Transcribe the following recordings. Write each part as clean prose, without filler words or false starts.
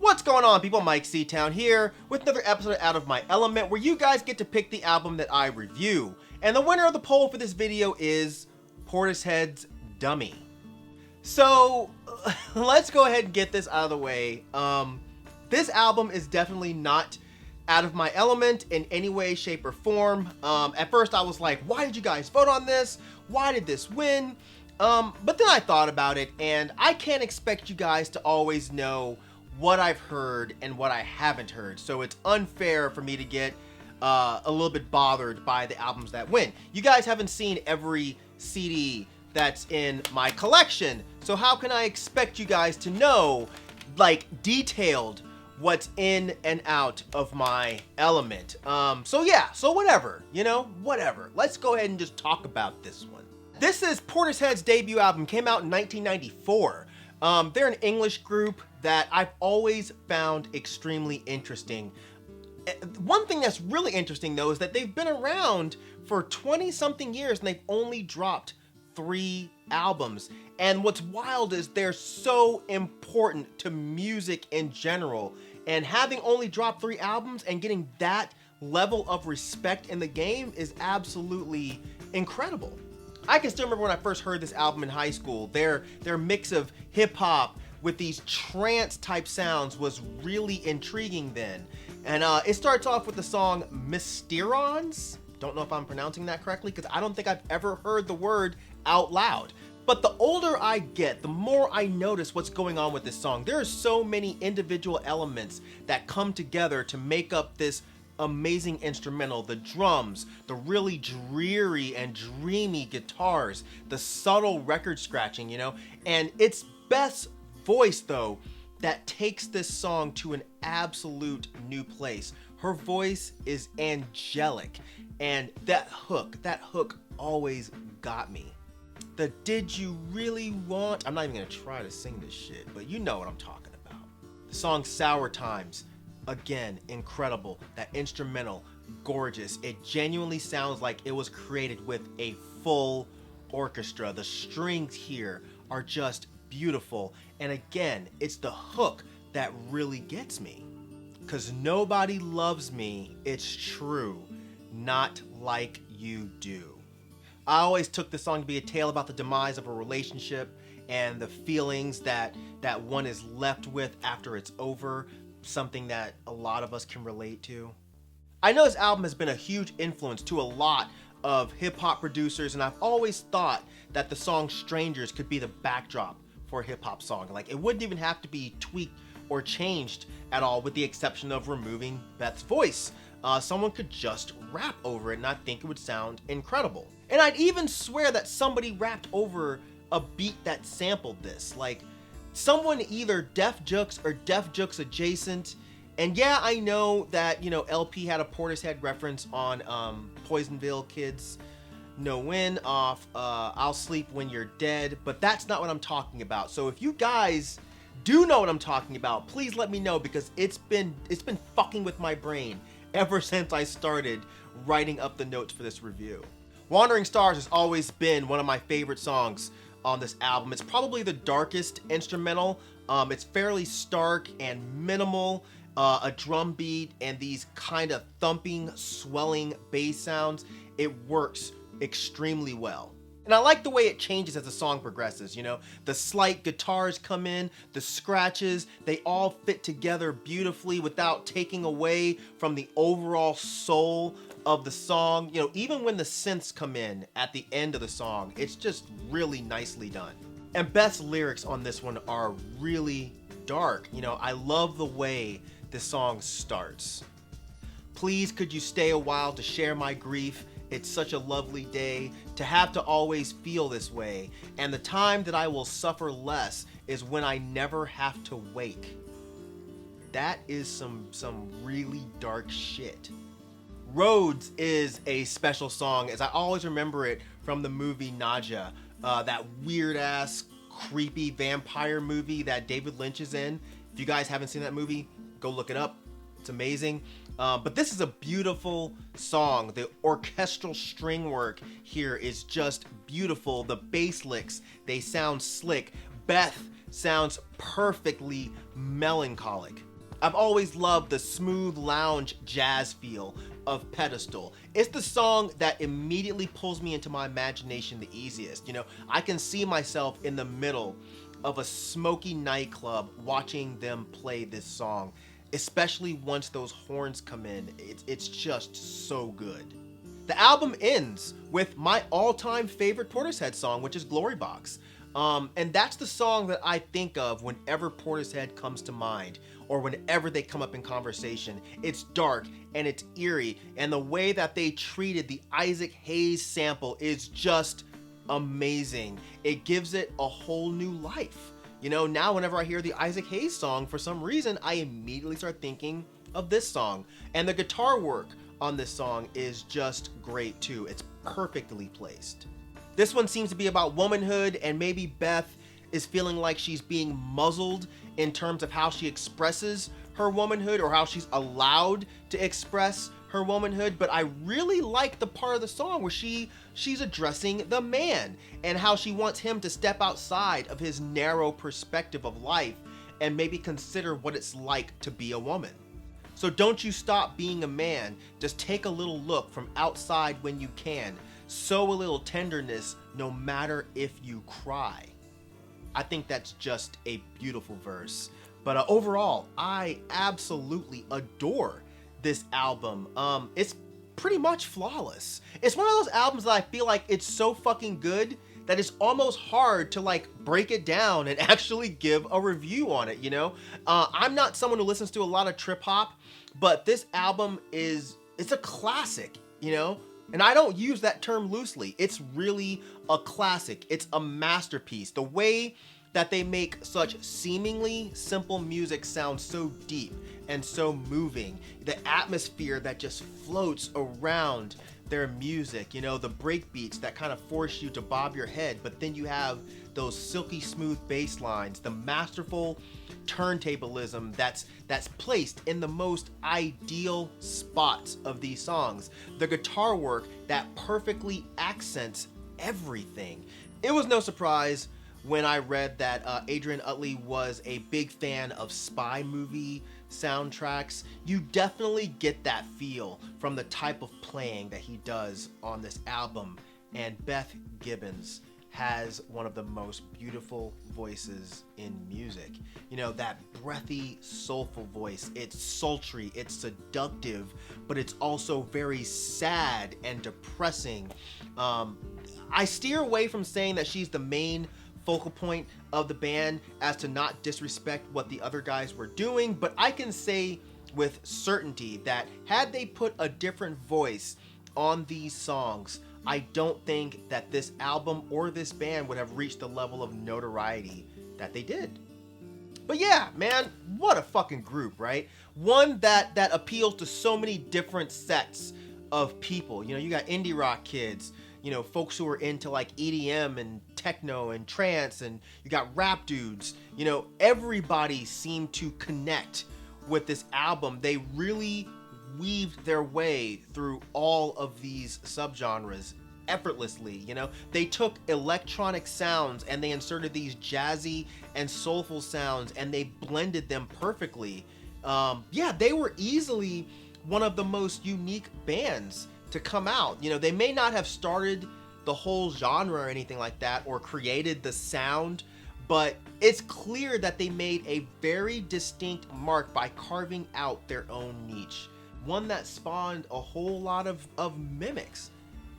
What's going on, people? Myke C-Town here with another episode Out of My Element, where you guys get to pick the album that I review. And the winner of the poll for this video is Portishead's Dummy. So let's go ahead and get this out of the way. This album is definitely not out of my element in any way, shape, or form. At first I was like, why did you guys vote on this? Why did this win? But then I thought about it, and I can't expect you guys to always know what I've heard and what I haven't heard. So it's unfair for me to get a little bit bothered by the albums that win. You guys haven't seen every CD that's in my collection, so how can I expect you guys to know, like, detailed what's in and out of my element? So yeah, so whatever, you know, whatever. Let's go ahead and just talk about this one. This is Portishead's debut album, came out in 1994. They're an English group that I've always found extremely interesting. One thing that's really interesting though is that they've been around for 20-something years and they've only dropped 3 albums. And what's wild is they're so important to music in general. And having only dropped 3 albums and getting that level of respect in the game is absolutely incredible. I can still remember when I first heard this album in high school. Their mix of hip-hop with these trance-type sounds was really intriguing then. And it starts off with the song Mysterons. Don't know if I'm pronouncing that correctly, because I don't think I've ever heard the word out loud. But the older I get, the more I notice what's going on with this song. There are so many individual elements that come together to make up this amazing instrumental. The drums, the really dreary and dreamy guitars, the subtle record scratching, you know, and it's Beth's voice though that takes this song to an absolute new place. Her voice is angelic, and that hook always got me. The "Did You Really Want," I'm not even gonna try to sing this shit, but you know what I'm talking about. The song Sour Times, again, incredible. That instrumental, gorgeous. It genuinely sounds like it was created with a full orchestra. The strings here are just beautiful. And again, it's the hook that really gets me. 'Cause nobody loves me, it's true, not like you do. I always took this song to be a tale about the demise of a relationship and the feelings that one is left with after it's over. Something that a lot of us can relate to. I know this album has been a huge influence to a lot of hip-hop producers, and I've always thought that the song Strangers could be the backdrop for a hip-hop song. Like, it wouldn't even have to be tweaked or changed at all, with the exception of removing Beth's voice. Someone could just rap over it, and I think it would sound incredible. And I'd even swear that somebody rapped over a beat that sampled this. Like, someone either Def Jux or Def Jux adjacent. And yeah, I know that, you know, LP had a Portishead reference on Poisonville Kids No Win off I'll Sleep When You're Dead, but that's not what I'm talking about. So if you guys do know what I'm talking about, please let me know, because it's been fucking with my brain ever since I started writing up the notes for this review. Wandering Stars has always been one of my favorite songs on this album. It's probably the darkest instrumental. It's fairly stark and minimal. A drum beat and these kind of thumping, swelling bass sounds. It works extremely well. And I like the way it changes as the song progresses, you know? The slight guitars come in, the scratches, they all fit together beautifully without taking away from the overall soul of the song. You know, even when the synths come in at the end of the song, it's just really nicely done. And Beth's lyrics on this one are really dark. You know, I love the way this song starts. Please, could you stay a while to share my grief? It's such a lovely day to have to always feel this way. And the time that I will suffer less is when I never have to wake. That is some really dark shit. Roads is a special song, as I always remember it from the movie Nausea, that weird ass creepy vampire movie that David Lynch is in. If you guys haven't seen that movie, go look it up. It's amazing. But this is a beautiful song. The orchestral string work here is just beautiful. The bass licks, they sound slick. Beth sounds perfectly melancholic. I've always loved the smooth lounge jazz feel of Pedestal. It's the song that immediately pulls me into my imagination the easiest. You know, I can see myself in the middle of a smoky nightclub watching them play this song, especially once those horns come in. It's just so good. The album ends with my all-time favorite Portishead song, which is Glory Box. And that's the song that I think of whenever Portishead comes to mind, or whenever they come up in conversation. It's dark and it's eerie, and the way that they treated the Isaac Hayes sample is just amazing. It gives it a whole new life. You know, now whenever I hear the Isaac Hayes song, for some reason, I immediately start thinking of this song. And the guitar work on this song is just great too. It's perfectly placed. This one seems to be about womanhood, and maybe Beth is feeling like she's being muzzled in terms of how she expresses her womanhood, or how she's allowed to express her womanhood. But I really like the part of the song where she's addressing the man and how she wants him to step outside of his narrow perspective of life and maybe consider what it's like to be a woman. So don't you stop being a man, just take a little look from outside when you can. Sow a little tenderness no matter if you cry. I think that's just a beautiful verse. But overall, I absolutely adore this album. It's pretty much flawless. It's one of those albums that I feel like it's so fucking good that it's almost hard to like break it down and actually give a review on it, you know? I'm not someone who listens to a lot of trip hop, but this album it's a classic, you know? And I don't use that term loosely. It's really a classic. It's a masterpiece. The way that they make such seemingly simple music sound so deep and so moving. The atmosphere that just floats around their music, you know, the break beats that kind of force you to bob your head, but then you have those silky smooth bass lines, the masterful turntablism that's placed in the most ideal spots of these songs, the guitar work that perfectly accents everything. It was no surprise when I read that Adrian Utley was a big fan of spy movie soundtracks. You definitely get that feel from the type of playing that he does on this album, and Beth Gibbons has one of the most beautiful voices in music. You know, that breathy, soulful voice. It's sultry, it's seductive, but it's also very sad and depressing. I steer away from saying that she's the main focal point of the band as to not disrespect what the other guys were doing, but I can say with certainty that had they put a different voice on these songs, I don't think that this album or this band would have reached the level of notoriety that they did. But yeah, man, what a fucking group, right? One that appeals to so many different sets of people. You know, you got indie rock kids, you know, folks who are into like EDM and techno and trance, and you got rap dudes. You know, everybody seemed to connect with this album. They really weaved their way through all of these subgenres effortlessly. You know, they took electronic sounds and they inserted these jazzy and soulful sounds and they blended them perfectly. Yeah, they were easily one of the most unique bands to come out. You know, they may not have started the whole genre or anything like that, or created the sound, but it's clear that they made a very distinct mark by carving out their own niche, one that spawned a whole lot of mimics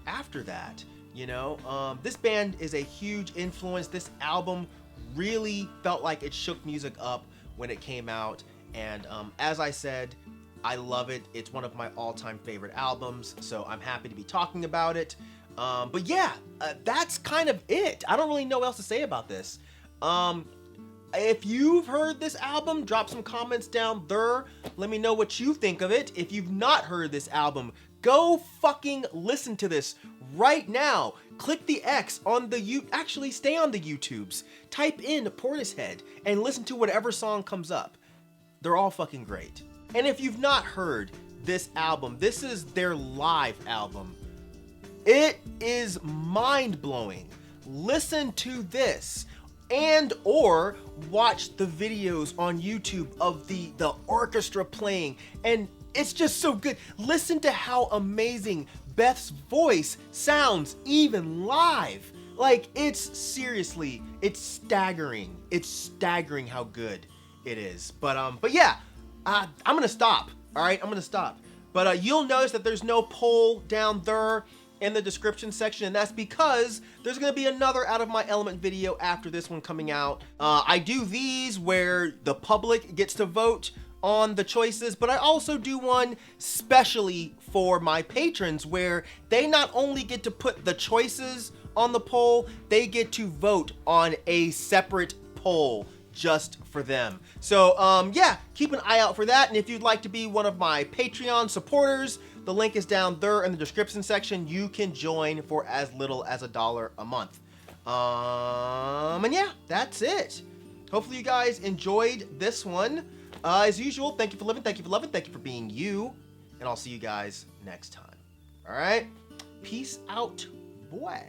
after that. You know, this band is a huge influence. This album really felt like it shook music up when it came out, and as I said, I love it. It's one of my all-time favorite albums, so I'm happy to be talking about it. But yeah, that's kind of it. I don't really know what else to say about this. If you've heard this album, drop some comments down there. Let me know what you think of it. If you've not heard this album, go fucking listen to this right now. Click the X on the actually stay on the YouTubes. Type in Portishead and listen to whatever song comes up. They're all fucking great. And if you've not heard this album, this is their live album. It is mind-blowing. Listen to this. and or watch the videos on YouTube of the orchestra playing, and it's just so good. Listen to how amazing Beth's voice sounds even live. Like, it's seriously, it's staggering. It's staggering how good it is. But yeah, I'm gonna stop. All right, I'm gonna stop. But you'll notice that there's no poll down there in the description section, and that's because there's gonna be another Out of My Element video after this one coming out. I do these where the public gets to vote on the choices, but I also do one specially for my patrons where they not only get to put the choices on the poll, they get to vote on a separate poll just for them. So yeah, keep an eye out for that. And if you'd like to be one of my Patreon supporters, the link is down there in the description section. You can join for as little as $1 a month. And yeah, that's it. Hopefully you guys enjoyed this one. As usual, thank you for living, thank you for loving, thank you for being you, and I'll see you guys next time. All right, peace out, boy.